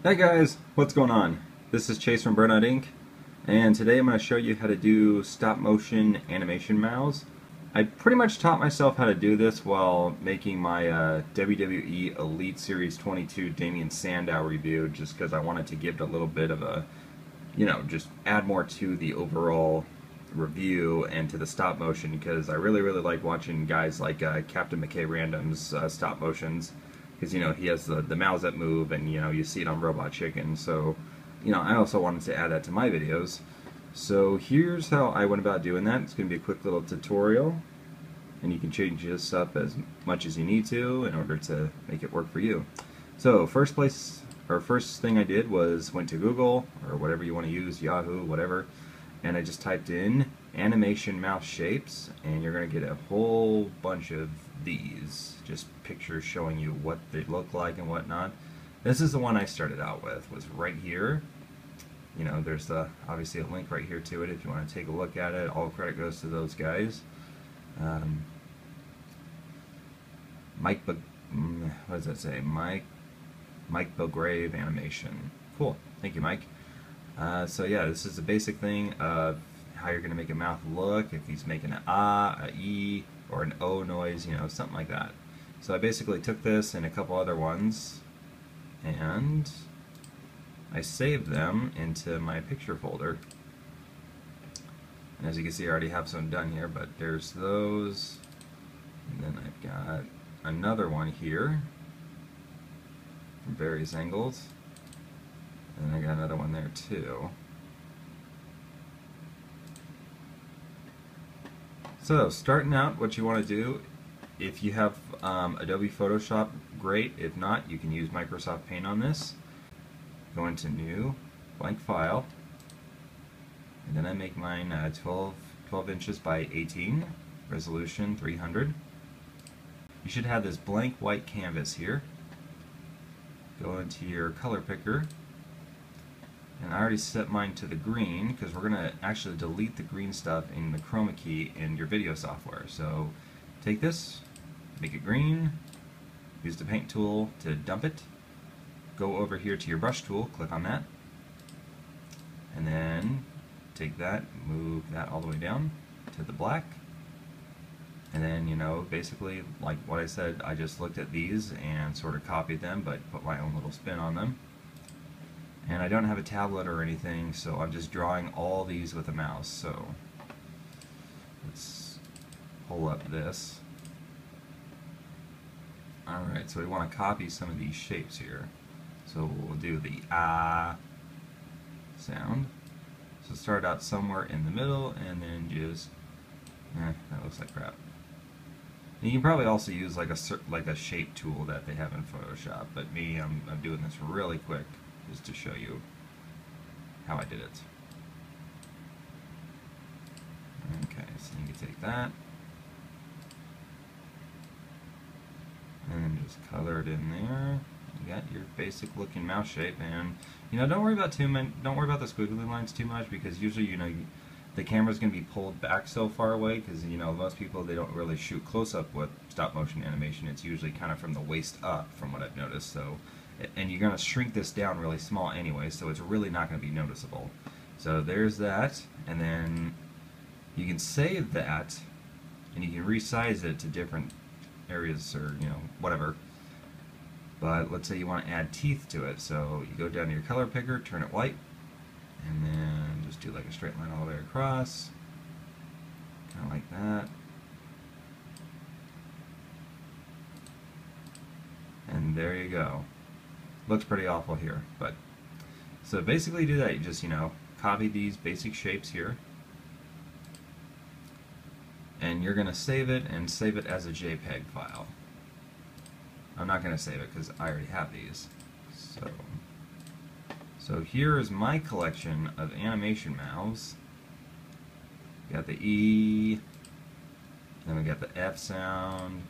Hey guys, what's going on? This is Chase from BurnoutInc, and today I'm going to show you how to do stop motion animation mouths. I pretty much taught myself how to do this while making my WWE Elite Series 22 Damien Sandow review, just because I wanted to give it a little bit of a, just add more to the overall review and to the stop motion, because I really like watching guys like Captain McKay Random's stop motions, because he has the mouths that move, and you see it on Robot Chicken. So I also wanted to add that to my videos. So here's how I went about doing that. It's going to be a quick little tutorial, and you can change this up as much as you need to in order to make it work for you. So first thing I did was went to Google, or whatever you want to use, Yahoo, whatever, and I just typed in animation mouse shapes, and you're going to get a whole bunch of these, just pictures showing you what they look like and whatnot. This is the one I started out with, was right here. There's obviously a link right here to it if you want to take a look at it. All credit goes to those guys. What does that say? Mike Belgrave Animation. Cool. Thank you, Mike. So yeah, this is the basic thing of how you're going to make a mouth look, if he's making an ah, a e, or an o noise, something like that. So I basically took this and a couple other ones, and I saved them into my picture folder. And as you can see, I already have some done here, but there's those, and then I've got another one here from various angles, and I got another one there too. So starting out, what you want to do, if you have Adobe Photoshop, great. If not, you can use Microsoft Paint on this. Go into New, Blank File, and then I make mine 12 inches by 18, resolution 300. You should have this blank white canvas here. Go into your color picker, and I already set mine to the green because we're going to actually delete the green stuff in the chroma key in your video software. So take this, make it green, use the paint tool to dump it, go over here to your brush tool, click on that, and then take that, move that all the way down to the black, and then basically like what I said, I just looked at these and sort of copied them but put my own little spin on them. And I don't have a tablet or anything, so I'm just drawing all these with a mouse. So let's pull up this. Alright, so we want to copy some of these shapes here. So we'll do the ah sound. So start out somewhere in the middle, and then just, that looks like crap. And you can probably also use like a shape tool that they have in Photoshop, but me, I'm doing this really quick, just to show you how I did it. Okay, so you can take that and just color it in there. You got your basic looking mouse shape, and don't worry about the squiggly lines too much, because usually the camera's going to be pulled back so far away, because most people, they don't really shoot close up with stop motion animation. It's usually kind of from the waist up, from what I've noticed. So, and you're going to shrink this down really small anyway, so it's really not going to be noticeable. So there's that, and then you can save that, and you can resize it to different areas, or whatever. But let's say you want to add teeth to it, so you go down to your color picker, turn it white, and then just do like a straight line all the way across, kind of like that. And there you go. Looks pretty awful here, but so basically do that. You just copy these basic shapes here, and you're gonna save it, and save it as a JPEG file. I'm not gonna save it because I already have these. So here is my collection of animation mouths. We got the E, then we got the F sound.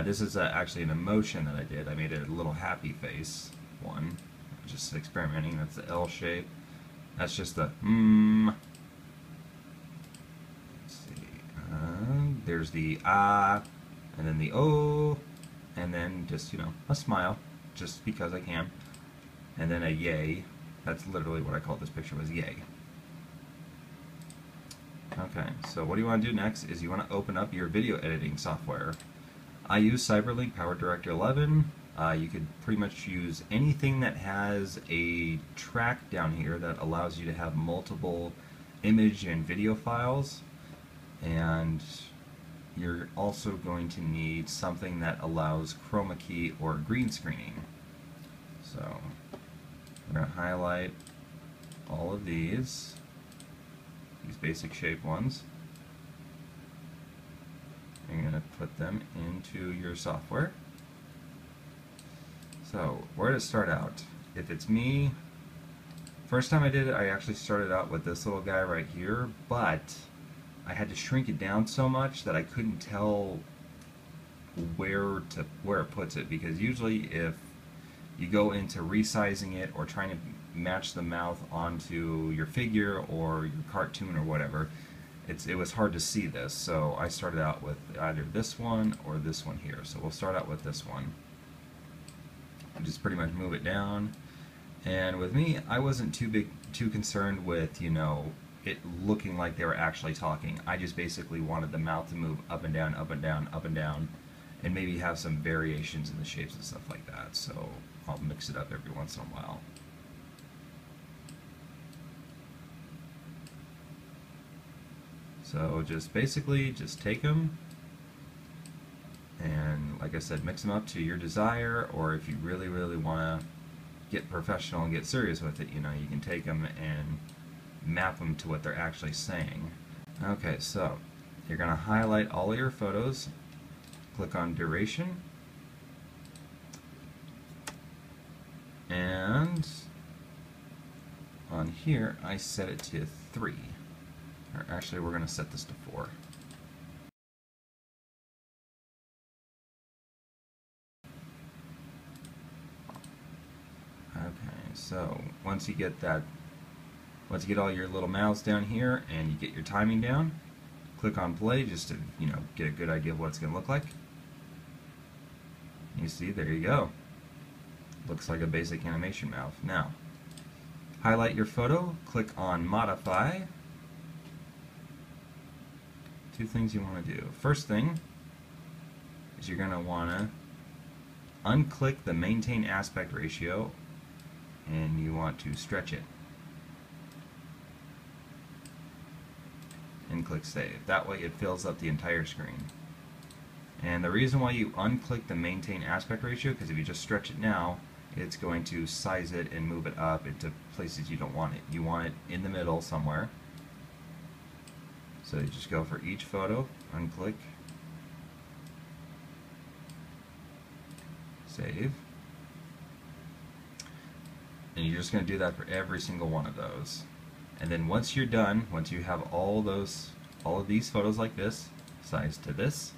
This is actually an emotion that I did. I made it a little happy face one, just experimenting. That's the L shape. That's just the Let's see. There's the ah, and then the O, and then just a smile, just because I can. and then a yay. That's literally what I called this picture, was yay. Okay, so what you want to do next is you want to open up your video editing software. I use Cyberlink PowerDirector 11. You could pretty much use anything that has a track down here that allows you to have multiple image and video files, and you're also going to need something that allows chroma key or green screening. So we're going to highlight all of these basic shape ones. You're going to put them into your software. So where to start out? If it's me, first time I did it, I actually started out with this little guy right here, but I had to shrink it down so much that I couldn't tell where it puts it, because usually if you go into resizing it or trying to match the mouth onto your figure or your cartoon or whatever, it was hard to see this. So I started out with either this one or this one here. So we'll start out with this one. Just pretty much move it down. And with me, I wasn't too concerned with, you know, it looking like they were actually talking. I just basically wanted the mouth to move up and down, up and down, up and down, and maybe have some variations in the shapes and stuff like that. So I'll mix it up every once in a while. So just basically just take them and, like I said, mix them up to your desire, or if you really want to get professional and get serious with it, you know, you can take them and map them to what they're actually saying. Okay, so you're going to highlight all of your photos, click on duration, and on here I set it to 3. Or actually, we're going to set this to 4. Okay, so once you get all your little mouths down here and you get your timing down, click on play just to, you know, get a good idea of what it's going to look like. You see, there you go. Looks like a basic animation mouth. Now, highlight your photo, click on modify. Two things you want to do. First thing is you're going to want to unclick the maintain aspect ratio and you want to stretch it. And click save. That way it fills up the entire screen. And the reason why you unclick the maintain aspect ratio, because if you just stretch it now, it's going to size it and move it up into places you don't want it. You want it in the middle somewhere. So you just go for each photo, unclick, save, and you're just going to do that for every single one of those. And then once you're done, once you have all of these photos like this, size to this,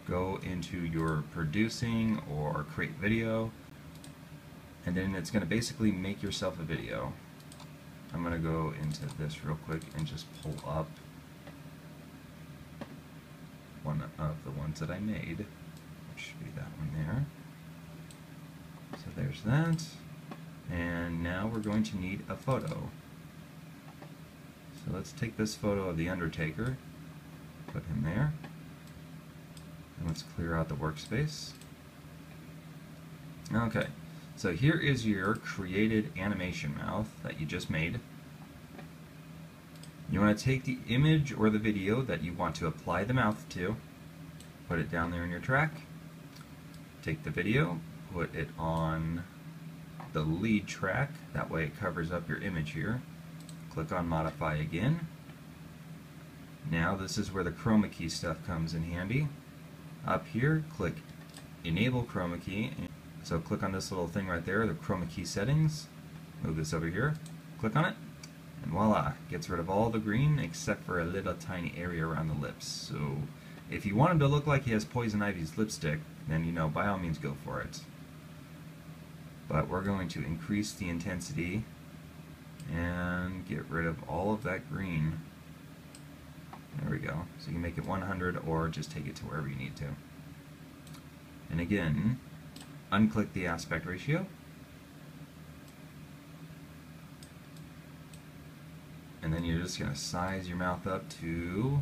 go into your producing or create video, and then it's going to basically make yourself a video. I'm going to go into this real quick and just pull up one of the ones that I made, which should be that one there. So there's that, and now we're going to need a photo. So let's take this photo of the Undertaker, put him there, and let's clear out the workspace. Okay, so here is your created animation mouth that you just made. You want to take the image or the video that you want to apply the mouth to, put it down there in your track, take the video, put it on the lead track, that way it covers up your image here, click on modify again. Now this is where the chroma key stuff comes in handy. Up here, click enable chroma key, so click on this little thing right there, the chroma key settings, move this over here, click on it, and voila, gets rid of all the green except for a little tiny area around the lips. So if you want him to look like he has Poison Ivy's lipstick, then, you know, by all means go for it. But we're going to increase the intensity and get rid of all of that green. There we go. So you can make it 100 or just take it to wherever you need to. And again, unclick the aspect ratio. And then you're just going to size your mouth up to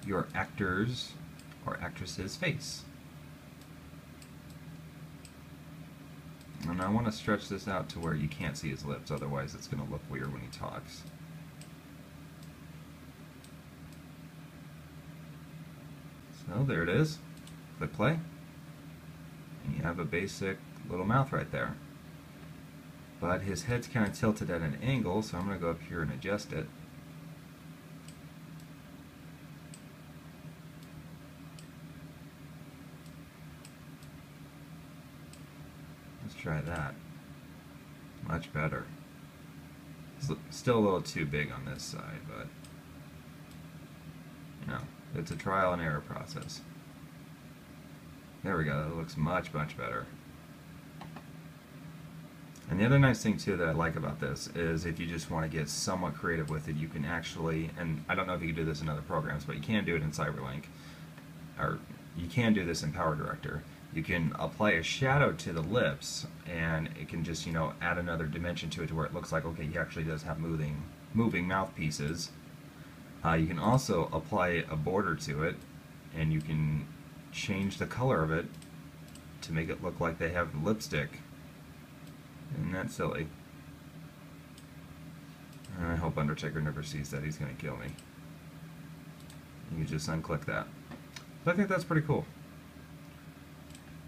your actor's or actress's face. And I want to stretch this out to where you can't see his lips, otherwise it's going to look weird when he talks. So there it is. Click play. And you have a basic little mouth right there. But his head's kind of tilted at an angle, so I'm going to go up here and adjust it. Let's try that. Much better. It's still a little too big on this side, but you know, it's a trial and error process. There we go. That looks much, much better. And the other nice thing too that I like about this is if you just want to get somewhat creative with it, you can actually, and I don't know if you can do this in other programs, but you can do it in CyberLink, or you can do this in PowerDirector. You can apply a shadow to the lips, and it can just, you know, add another dimension to it to where it looks like, okay, he actually does have moving mouthpieces. You can also apply a border to it, and you can change the color of it to make it look like they have lipstick. Isn't that silly? I hope Undertaker never sees that. He's going to kill me. You just unclick that. But I think that's pretty cool.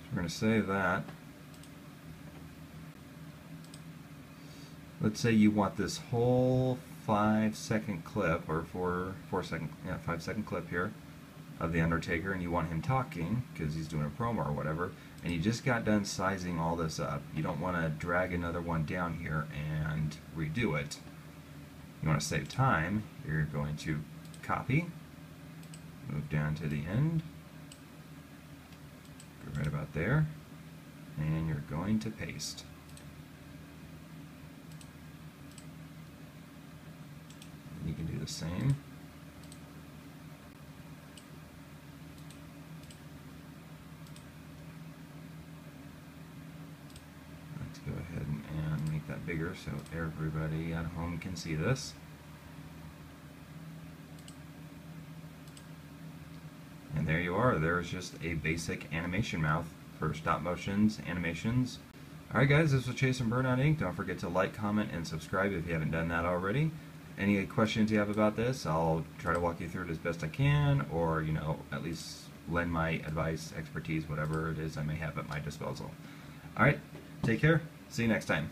So we're going to save that. Let's say you want this whole 5-second clip, or 5-second clip here of the Undertaker, and you want him talking because he's doing a promo or whatever, and you just got done sizing all this up. You don't want to drag another one down here and redo it. You want to save time. You're going to copy, move down to the end, go right about there, and you're going to paste. And you can do the same. Go ahead and make that bigger so everybody at home can see this. And there you are. There's just a basic animation mouth for stop motions, animations. Alright guys, this was Chase from BurnoutInc. Don't forget to like, comment, and subscribe if you haven't done that already. Any questions you have about this, I'll try to walk you through it as best I can, or, you know, at least lend my advice, expertise, whatever it is I may have at my disposal. Alright, take care. See you next time.